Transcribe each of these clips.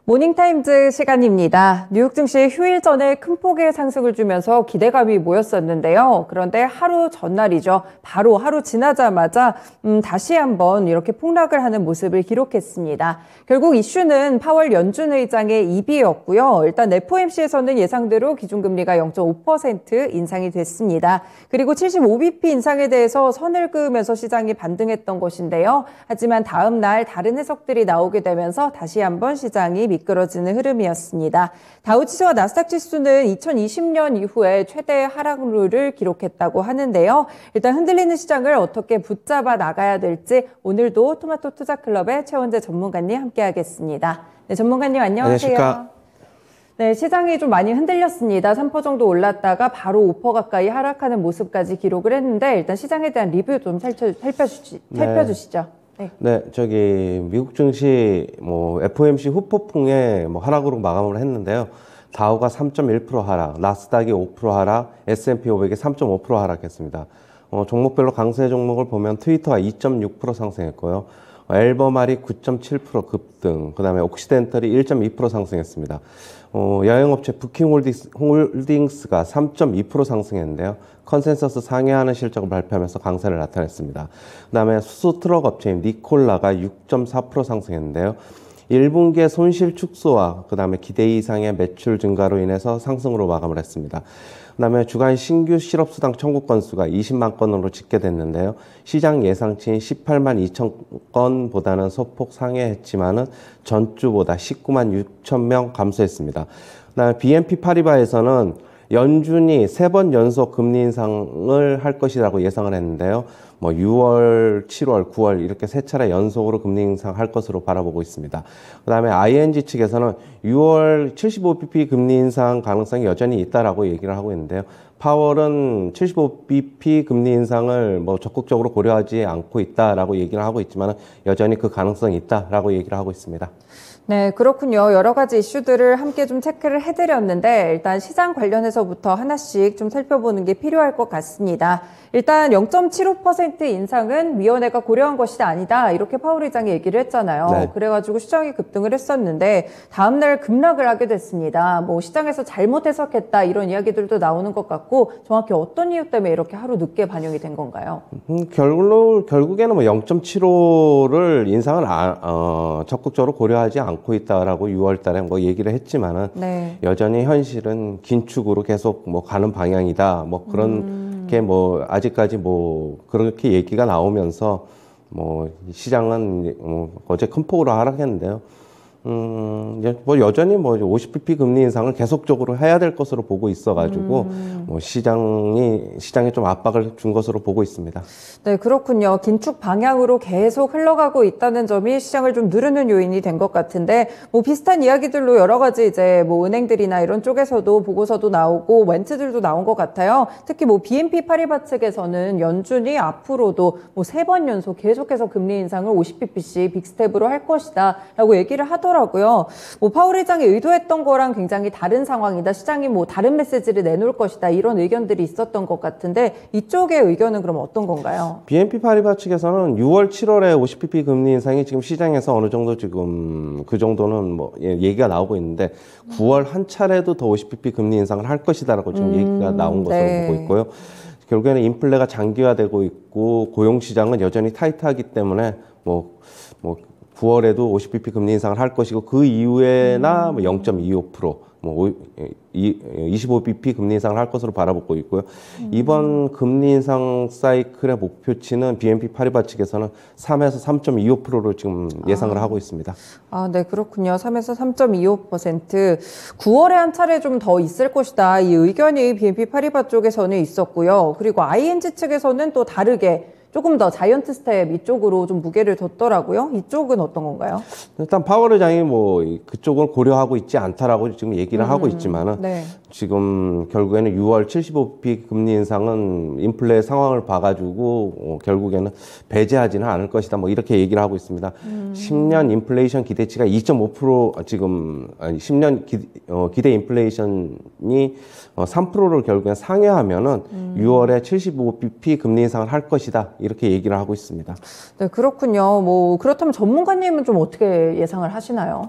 모닝타임즈 시간입니다. 뉴욕 증시 휴일 전에 큰 폭의 상승을 주면서 기대감이 모였었는데요. 그런데 하루 전날이죠. 바로 하루 지나자마자 다시 한번 이렇게 폭락을 하는 모습을 기록했습니다. 결국 이슈는 파월 연준 의장의 입이었고요. 일단 FOMC에서는 예상대로 기준금리가 0.5% 인상이 됐습니다. 그리고 75bp 인상에 대해서 선을 그으면서 시장이 반등했던 것인데요. 하지만 다음 날 다른 해석들이 나오게 되면서 다시 한번 시장이 미끄러지는 흐름이었습니다. 다우지수와 나스닥 지수는 2020년 이후에 최대 하락률을 기록했다고 하는데요. 일단 흔들리는 시장을 어떻게 붙잡아 나가야 될지 오늘도 토마토 투자클럽의 최원재 전문가님 함께하겠습니다. 네, 전문가님 안녕하세요. 안녕하십니까. 네, 시장이 좀 많이 흔들렸습니다. 3% 정도 올랐다가 바로 5% 가까이 하락하는 모습까지 기록을 했는데 일단 시장에 대한 리뷰 좀 살펴주시죠. 네, 미국 증시 FOMC 후폭풍에 하락으로 마감을 했는데요. 다우가 3.1% 하락, 나스닥이 5% 하락, S&P 500이 3.5% 하락했습니다. 종목별로 강세 종목을 보면 트위터가 2.6% 상승했고요. 엘버말이 9.7% 급등, 그 다음에 옥시덴털이 1.2% 상승했습니다. 여행업체 부킹홀딩스가 3.2% 상승했는데요. 컨센서스 상회하는 실적을 발표하면서 강세를 나타냈습니다. 그 다음에 수소 트럭 업체인 니콜라가 6.4% 상승했는데요. 1분기의 손실 축소와 그 다음에 기대 이상의 매출 증가로 인해서 상승으로 마감을 했습니다. 그 다음에 주간 신규 실업수당 청구 건수가 20만 건으로 집계됐는데요. 시장 예상치인 18만 2천 건보다는 소폭 상회했지만은 전주보다 19만 6천 명 감소했습니다. 그 다음에 BNP 파리바에서는 연준이 3번 연속 금리 인상을 할 것이라고 예상을 했는데요. 6월, 7월, 9월 이렇게 3차례 연속으로 금리 인상할 것으로 바라보고 있습니다. 그 다음에 ING 측에서는 6월 75bp 금리 인상 가능성이 여전히 있다라고 얘기를 하고 있는데요. 파월은 75bp 금리 인상을 적극적으로 고려하지 않고 있다라고 얘기를 하고 있지만 여전히 그 가능성이 있다라고 얘기를 하고 있습니다. 네, 그렇군요. 여러 가지 이슈들을 함께 좀 체크를 해드렸는데 일단 시장 관련해서부터 하나씩 좀 살펴보는 게 필요할 것 같습니다. 일단 0.75% 인상은 위원회가 고려한 것이 아니다. 이렇게 파월 의장이 얘기를 했잖아요. 네. 그래가지고 시장이 급등을 했었는데 다음날 급락을 하게 됐습니다. 시장에서 잘못 해석했다 이런 이야기들도 나오는 것 같고 정확히 어떤 이유 때문에 이렇게 하루 늦게 반영이 된 건가요? 결국에는 0.75를 인상을 적극적으로 고려하지 않고 있다라고 6월 달에 얘기를 했지만은 네. 여전히 현실은 긴축으로 계속 가는 방향이다. 그런 게 아직까지 그렇게 얘기가 나오면서 시장은 어제 큰 폭으로 하락했는데요. 여전히 50bp 금리 인상을 계속적으로 해야 될 것으로 보고 있어가지고, 시장에 좀 압박을 준 것으로 보고 있습니다. 네, 그렇군요. 긴축 방향으로 계속 흘러가고 있다는 점이 시장을 좀 누르는 요인이 된 것 같은데, 비슷한 이야기들로 여러 가지 이제 은행들이나 이런 쪽에서도 보고서도 나오고, 멘트들도 나온 것 같아요. 특히 BNP 파리바 측에서는 연준이 앞으로도 3번 연속 계속해서 금리 인상을 50bp씩 빅스텝으로 할 것이다 라고 얘기를 하더라고요. 파월 의장이 의도했던 거랑 굉장히 다른 상황이다. 시장이 다른 메시지를 내놓을 것이다. 이런 의견들이 있었던 것 같은데 이쪽의 의견은 그럼 어떤 건가요? BNP 파리바 측에서는 6월, 7월에 50bp 금리 인상이 지금 시장에서 어느 정도 지금 그 정도는 얘기가 나오고 있는데 9월 한 차례도 더 50bp 금리 인상을 할 것이다라고 지금 얘기가 나온 것으로 네. 보고 있고요. 결국에는 인플레가 장기화되고 있고 고용 시장은 여전히 타이트하기 때문에 9월에도 50bp 금리 인상을 할 것이고 그 이후에나 0.25%, 25bp 금리 인상을 할 것으로 바라보고 있고요. 이번 금리 인상 사이클의 목표치는 BNP 파리바 측에서는 3에서 3.25%로 지금 예상을 하고 있습니다. 네, 그렇군요. 3에서 3.25%. 9월에 한 차례 좀 더 있을 것이다. 이 의견이 BNP 파리바 쪽에서는 있었고요. 그리고 ING 측에서는 또 다르게 조금 더 자이언트 스텝 이쪽으로 좀 무게를 뒀더라고요. 이쪽은 어떤 건가요? 일단 파월 의장이 그쪽을 고려하고 있지 않다라고 지금 얘기를 하고 있지만은 네. 지금 결국에는 6월 75bp 금리 인상은 인플레 상황을 봐가지고 결국에는 배제하지는 않을 것이다. 이렇게 얘기를 하고 있습니다. 10년 인플레이션 기대치가 2.5% 지금 10년 기대 인플레이션이 3%를 결국엔 상회하면은 6월에 75bp 금리 인상을 할 것이다. 이렇게 얘기를 하고 있습니다. 네, 그렇군요. 그렇다면 전문가님은 좀 어떻게 예상을 하시나요?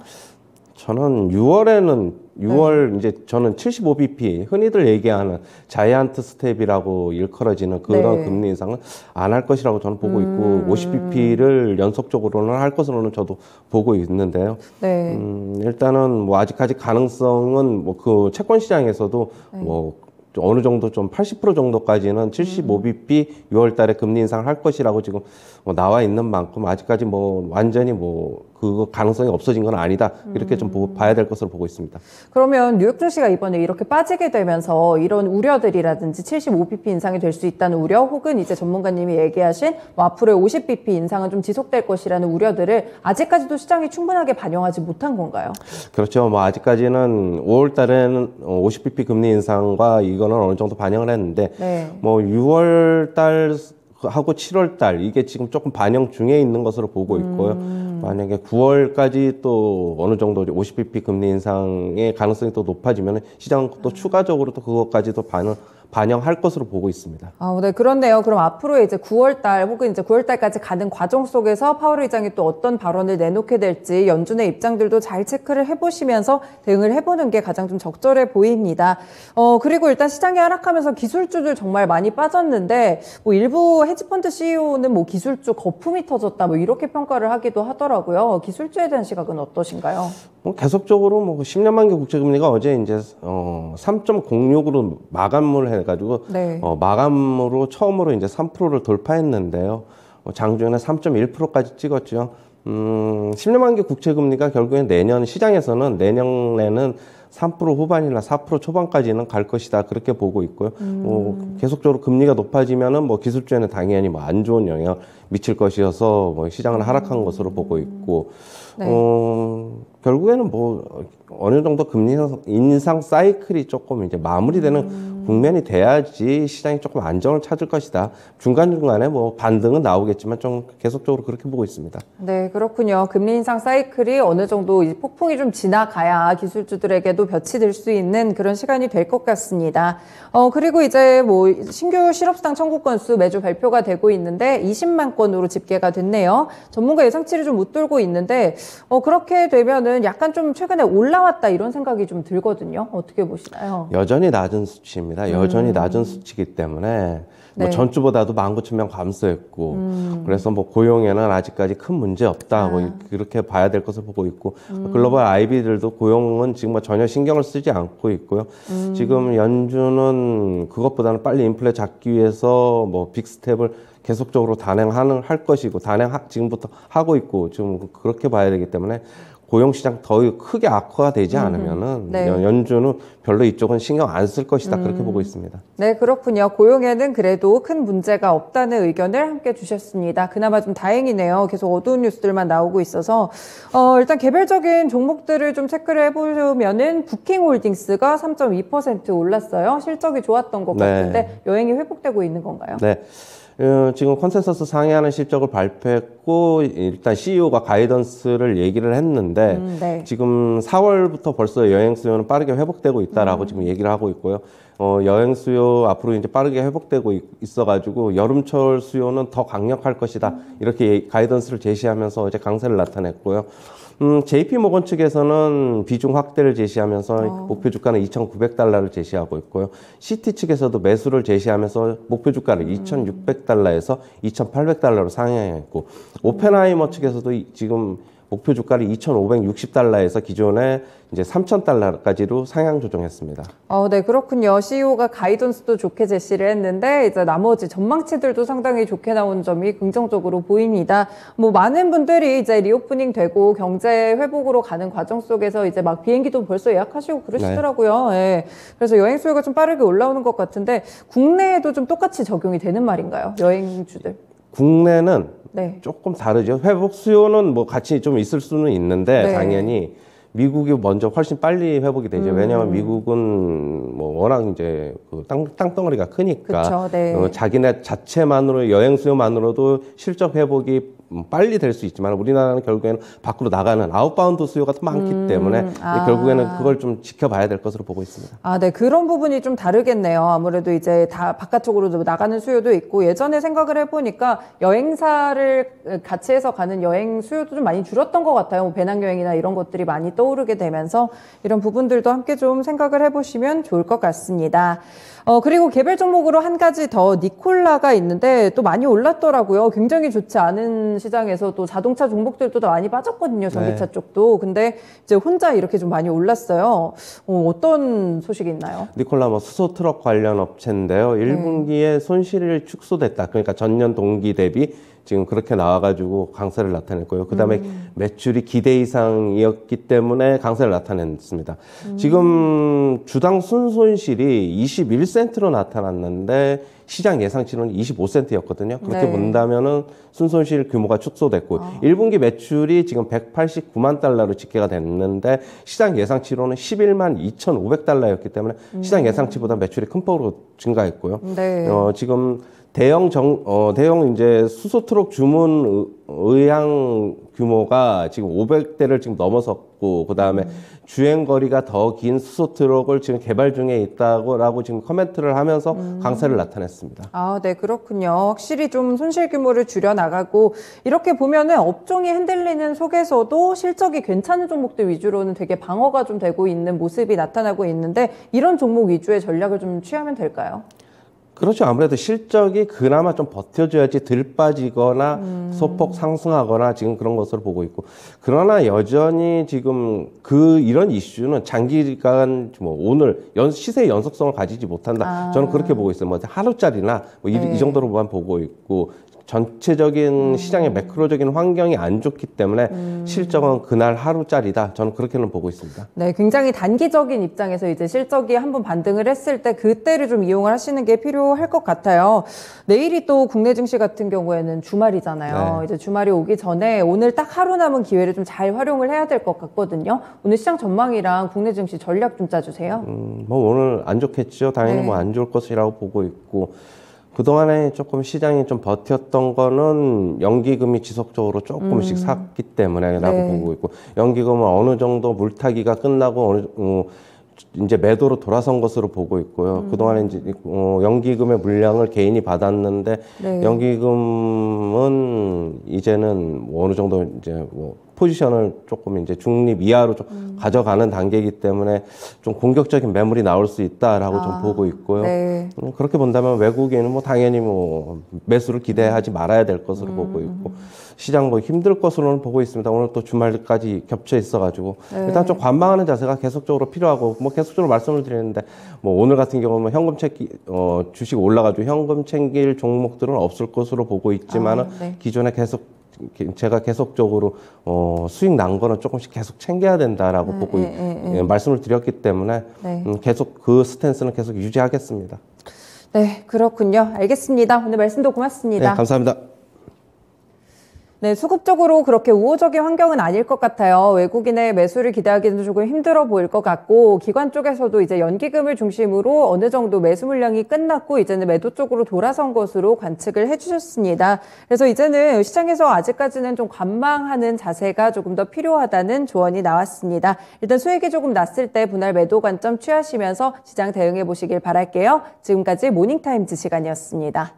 저는 6월 이제 저는 75bp 흔히들 얘기하는 자이언트 스텝이라고 일컬어지는 그런 네. 금리 인상은 안 할 것이라고 저는 보고 있고 50bp를 연속적으로는 할 것으로는 저도 보고 있는데요. 네. 일단은 뭐 아직까지 가능성은 뭐 그 채권 시장에서도 뭐 어느 정도 좀 80% 정도까지는 75bp 6월 달에 금리 인상을 할 것이라고 지금 뭐 나와 있는 만큼 아직까지 뭐 완전히 뭐 그 가능성이 없어진 건 아니다. 이렇게 좀 봐야 될 것으로 보고 있습니다. 그러면 뉴욕 증시가 이번에 이렇게 빠지게 되면서 이런 우려들이라든지 75bp 인상이 될 수 있다는 우려 혹은 이제 전문가님이 얘기하신 뭐 앞으로의 50bp 인상은 좀 지속될 것이라는 우려들을 아직까지도 시장이 충분하게 반영하지 못한 건가요? 그렇죠. 뭐 아직까지는 5월 달에는 50bp 금리 인상과 이거는 어느 정도 반영을 했는데 네. 뭐 6월 달 하고 7월 달 이게 지금 조금 반영 중에 있는 것으로 보고 있고요. 만약에 9월까지 또 어느 정도 50bp 금리 인상의 가능성이 또 높아지면 시장은 또 추가적으로 또 그것까지도 반영할 것으로 보고 있습니다. 아, 네, 그렇네요. 그럼 앞으로 이제 9월달 혹은 이제 9월달까지 가는 과정 속에서 파월 의장이 또 어떤 발언을 내놓게 될지 연준의 입장들도 잘 체크를 해보시면서 대응을 해보는 게 가장 좀 적절해 보입니다. 그리고 일단 시장이 하락하면서 기술주들 정말 많이 빠졌는데 뭐 일부 헤지펀드 CEO는 뭐 기술주 거품이 터졌다 뭐 이렇게 평가를 하기도 하더라고요. 기술주에 대한 시각은 어떠신가요? 뭐 계속적으로 뭐 10년 만기 국채금리가 어제 이제 3.06으로 마감을 해가지고 네. 마감으로 처음으로 이제 3%를 돌파했는데요. 장중에는 3.1%까지 찍었죠. 10년 만기 국채금리가 결국엔 내년 시장에서는 내년에는 3% 후반이나 4% 초반까지는 갈 것이다 그렇게 보고 있고요. 계속적으로 금리가 높아지면은 뭐 기술주에는 당연히 뭐 안 좋은 영향을 미칠 것이어서 뭐 시장은 하락한 것으로 보고 있고, 네. 결국에는 뭐 어느 정도 금리 인상 사이클이 조금 이제 마무리되는 국면이 돼야지 시장이 조금 안정을 찾을 것이다. 중간중간에 뭐 반등은 나오겠지만 좀 계속적으로 그렇게 보고 있습니다. 네, 그렇군요. 금리 인상 사이클이 어느 정도 이 폭풍이 좀 지나가야 기술주들에게도 볕이 들 수 있는 그런 시간이 될 것 같습니다. 그리고 이제 뭐 신규 실업수당 청구 건수 매주 발표가 되고 있는데 20만 건으로 집계가 됐네요. 전문가 예상치를 좀 웃돌고 있는데 그렇게 되면은 약간 좀 최근에 올라왔다 이런 생각이 좀 들거든요. 어떻게 보시나요? 여전히 낮은 수치입니다. 여전히 낮은 수치이기 때문에 뭐 네. 전주보다도 19,000명 감소했고 그래서 뭐 고용에는 아직까지 큰 문제 없다 뭐 그렇게 봐야 될 것을 보고 있고 글로벌 IB들도 고용은 지금 뭐 전혀 신경을 쓰지 않고 있고요. 지금 연준은 그것보다는 빨리 인플레 잡기 위해서 뭐 빅스텝을 계속적으로 할 것이고 지금부터 하고 있고 지금 그렇게 봐야 되기 때문에 고용시장 더 크게 악화가 되지 않으면은 네. 연준은 별로 이쪽은 신경 안 쓸 것이다 그렇게 보고 있습니다. 네, 그렇군요. 고용에는 그래도 큰 문제가 없다는 의견을 함께 주셨습니다. 그나마 좀 다행이네요. 계속 어두운 뉴스들만 나오고 있어서 일단 개별적인 종목들을 좀 체크를 해보면은 부킹홀딩스가 3.2% 올랐어요. 실적이 좋았던 것 네. 같은데 여행이 회복되고 있는 건가요? 네. 지금 컨센서스 상회하는 실적을 발표했고 일단 CEO가 가이던스를 얘기를 했는데 네. 지금 4월부터 벌써 여행 수요는 빠르게 회복되고 있다라고 지금 얘기를 하고 있고요. 여행 수요 앞으로 이제 빠르게 회복되고 있어가지고 여름철 수요는 더 강력할 것이다 이렇게 가이던스를 제시하면서 어제 강세를 나타냈고요. JP 모건 측에서는 비중 확대를 제시하면서 목표 주가는 2,900달러를 제시하고 있고요. CT 측에서도 매수를 제시하면서 목표 주가를 2,600달러에서 2,800달러로 상향했고, 오펜하이머 측에서도 지금 목표 주가를 2,560달러에서 기존에 이제 3,000달러까지로 상향 조정했습니다. 네, 그렇군요. CEO가 가이던스도 좋게 제시를 했는데, 이제 나머지 전망치들도 상당히 좋게 나온 점이 긍정적으로 보입니다. 뭐, 많은 분들이 이제 리오프닝 되고 경제 회복으로 가는 과정 속에서 이제 막 비행기도 벌써 예약하시고 그러시더라고요. 네. 네. 그래서 여행 수요가 좀 빠르게 올라오는 것 같은데, 국내에도 좀 똑같이 적용이 되는 말인가요? 여행주들. 국내는 네. 조금 다르죠. 회복 수요는 뭐 같이 좀 있을 수는 있는데 네. 당연히 미국이 먼저 훨씬 빨리 회복이 되죠. 왜냐하면 미국은 뭐 워낙 이제 그 땅덩어리가 크니까 그쵸, 네. 자기네 자체만으로 여행 수요만으로도 실적 회복이 빨리 될 수 있지만 우리나라는 결국에는 밖으로 나가는 아웃바운드 수요가 더 많기 때문에 결국에는 그걸 좀 지켜봐야 될 것으로 보고 있습니다. 아, 네. 그런 부분이 좀 다르겠네요. 아무래도 이제 다 바깥쪽으로 나가는 수요도 있고 예전에 생각을 해보니까 여행사를 같이 해서 가는 여행 수요도 좀 많이 줄었던 것 같아요. 뭐 배낭여행이나 이런 것들이 많이 떠오르게 되면서 이런 부분들도 함께 좀 생각을 해보시면 좋을 것 같습니다. 그리고 개별 종목으로 한 가지 더 니콜라가 있는데 또 많이 올랐더라고요. 굉장히 좋지 않은 시장에서 또 자동차 종목들도 더 많이 빠졌거든요. 전기차 네. 쪽도. 근데 이제 혼자 이렇게 좀 많이 올랐어요. 어떤 소식이 있나요? 니콜라 뭐 수소 트럭 관련 업체인데요. 1분기에 손실이 축소됐다. 그러니까 전년 동기 대비 지금 그렇게 나와가지고 강세를 나타냈고요. 그 다음에 매출이 기대 이상이었기 때문에 강세를 나타냈습니다. 지금 주당 순손실이 21센트로 나타났는데 시장 예상치는 25센트였거든요. 그렇게 네. 본다면은 순손실 규모가 축소됐고 1분기 매출이 지금 189만 달러로 집계가 됐는데 시장 예상치로는 11만 2,500달러였기 때문에 시장 예상치보다 매출이 큰 폭으로 증가했고요. 네. 지금 대형 이제 수소 트럭 주문 의향 규모가 지금 500대를 지금 넘어섰고, 그 다음에 주행 거리가 더 긴 수소 트럭을 지금 개발 중에 있다고 지금 코멘트를 하면서 강세를 나타냈습니다. 아, 네, 그렇군요. 확실히 좀 손실 규모를 줄여 나가고 이렇게 보면은 업종이 흔들리는 속에서도 실적이 괜찮은 종목들 위주로는 되게 방어가 좀 되고 있는 모습이 나타나고 있는데 이런 종목 위주의 전략을 좀 취하면 될까요? 그렇죠. 아무래도 실적이 그나마 좀 버텨줘야지 들 빠지거나 소폭 상승하거나 지금 그런 것으로 보고 있고. 그러나 여전히 지금 이런 이슈는 장기간 뭐 오늘 시세 연속성을 가지지 못한다. 저는 그렇게 보고 있어요. 뭐 하루짜리나 뭐 이 정도로만 보고 있고. 전체적인 시장의 매크로적인 환경이 안 좋기 때문에 실적은 그날 하루짜리다. 저는 그렇게는 보고 있습니다. 네, 굉장히 단기적인 입장에서 이제 실적이 한번 반등을 했을 때 그때를 좀 이용을 하시는 게 필요할 것 같아요. 내일이 또 국내 증시 같은 경우에는 주말이잖아요. 네. 이제 주말이 오기 전에 오늘 딱 하루 남은 기회를 좀 잘 활용을 해야 될 것 같거든요. 오늘 시장 전망이랑 국내 증시 전략 좀 짜주세요. 뭐 오늘 안 좋겠죠. 당연히 네. 뭐 안 좋을 것이라고 보고 있고. 그동안에 조금 시장이 좀 버텼던 거는 연기금이 지속적으로 조금씩 샀기 때문에라고 네. 보고 있고, 연기금은 어느 정도 물타기가 끝나고 이제 매도로 돌아선 것으로 보고 있고요. 그동안에 이제 연기금의 물량을 개인이 받았는데 네. 연기금은 이제는 뭐 어느 정도 이제 포지션을 조금 이제 중립 이하로 좀 가져가는 단계이기 때문에 좀 공격적인 매물이 나올 수 있다라고 좀 보고 있고요. 네. 그렇게 본다면 외국인은 뭐 당연히 뭐 매수를 기대하지 말아야 될 것으로 보고 있고, 시장 뭐 힘들 것으로는 보고 있습니다. 오늘 또 주말까지 겹쳐 있어가지고 일단 좀 관망하는 자세가 계속적으로 필요하고, 뭐 계속적으로 말씀을 드리는데 뭐 오늘 같은 경우는 현금 주식 올라가지고 현금 챙길 종목들은 없을 것으로 보고 있지만은 네. 기존에 제가 계속적으로 수익 난 거는 조금씩 계속 챙겨야 된다라고 보고 말씀을 드렸기 때문에 네. 계속 그 스탠스는 계속 유지하겠습니다. 네, 그렇군요. 알겠습니다. 오늘 말씀도 고맙습니다. 네, 감사합니다. 네, 수급적으로 그렇게 우호적인 환경은 아닐 것 같아요. 외국인의 매수를 기대하기는 조금 힘들어 보일 것 같고, 기관 쪽에서도 이제 연기금을 중심으로 어느 정도 매수 물량이 끝났고 이제는 매도 쪽으로 돌아선 것으로 관측을 해주셨습니다. 그래서 이제는 시장에서 아직까지는 좀 관망하는 자세가 조금 더 필요하다는 조언이 나왔습니다. 일단 수익이 조금 났을 때 분할 매도 관점 취하시면서 시장 대응해 보시길 바랄게요. 지금까지 모닝타임즈 시간이었습니다.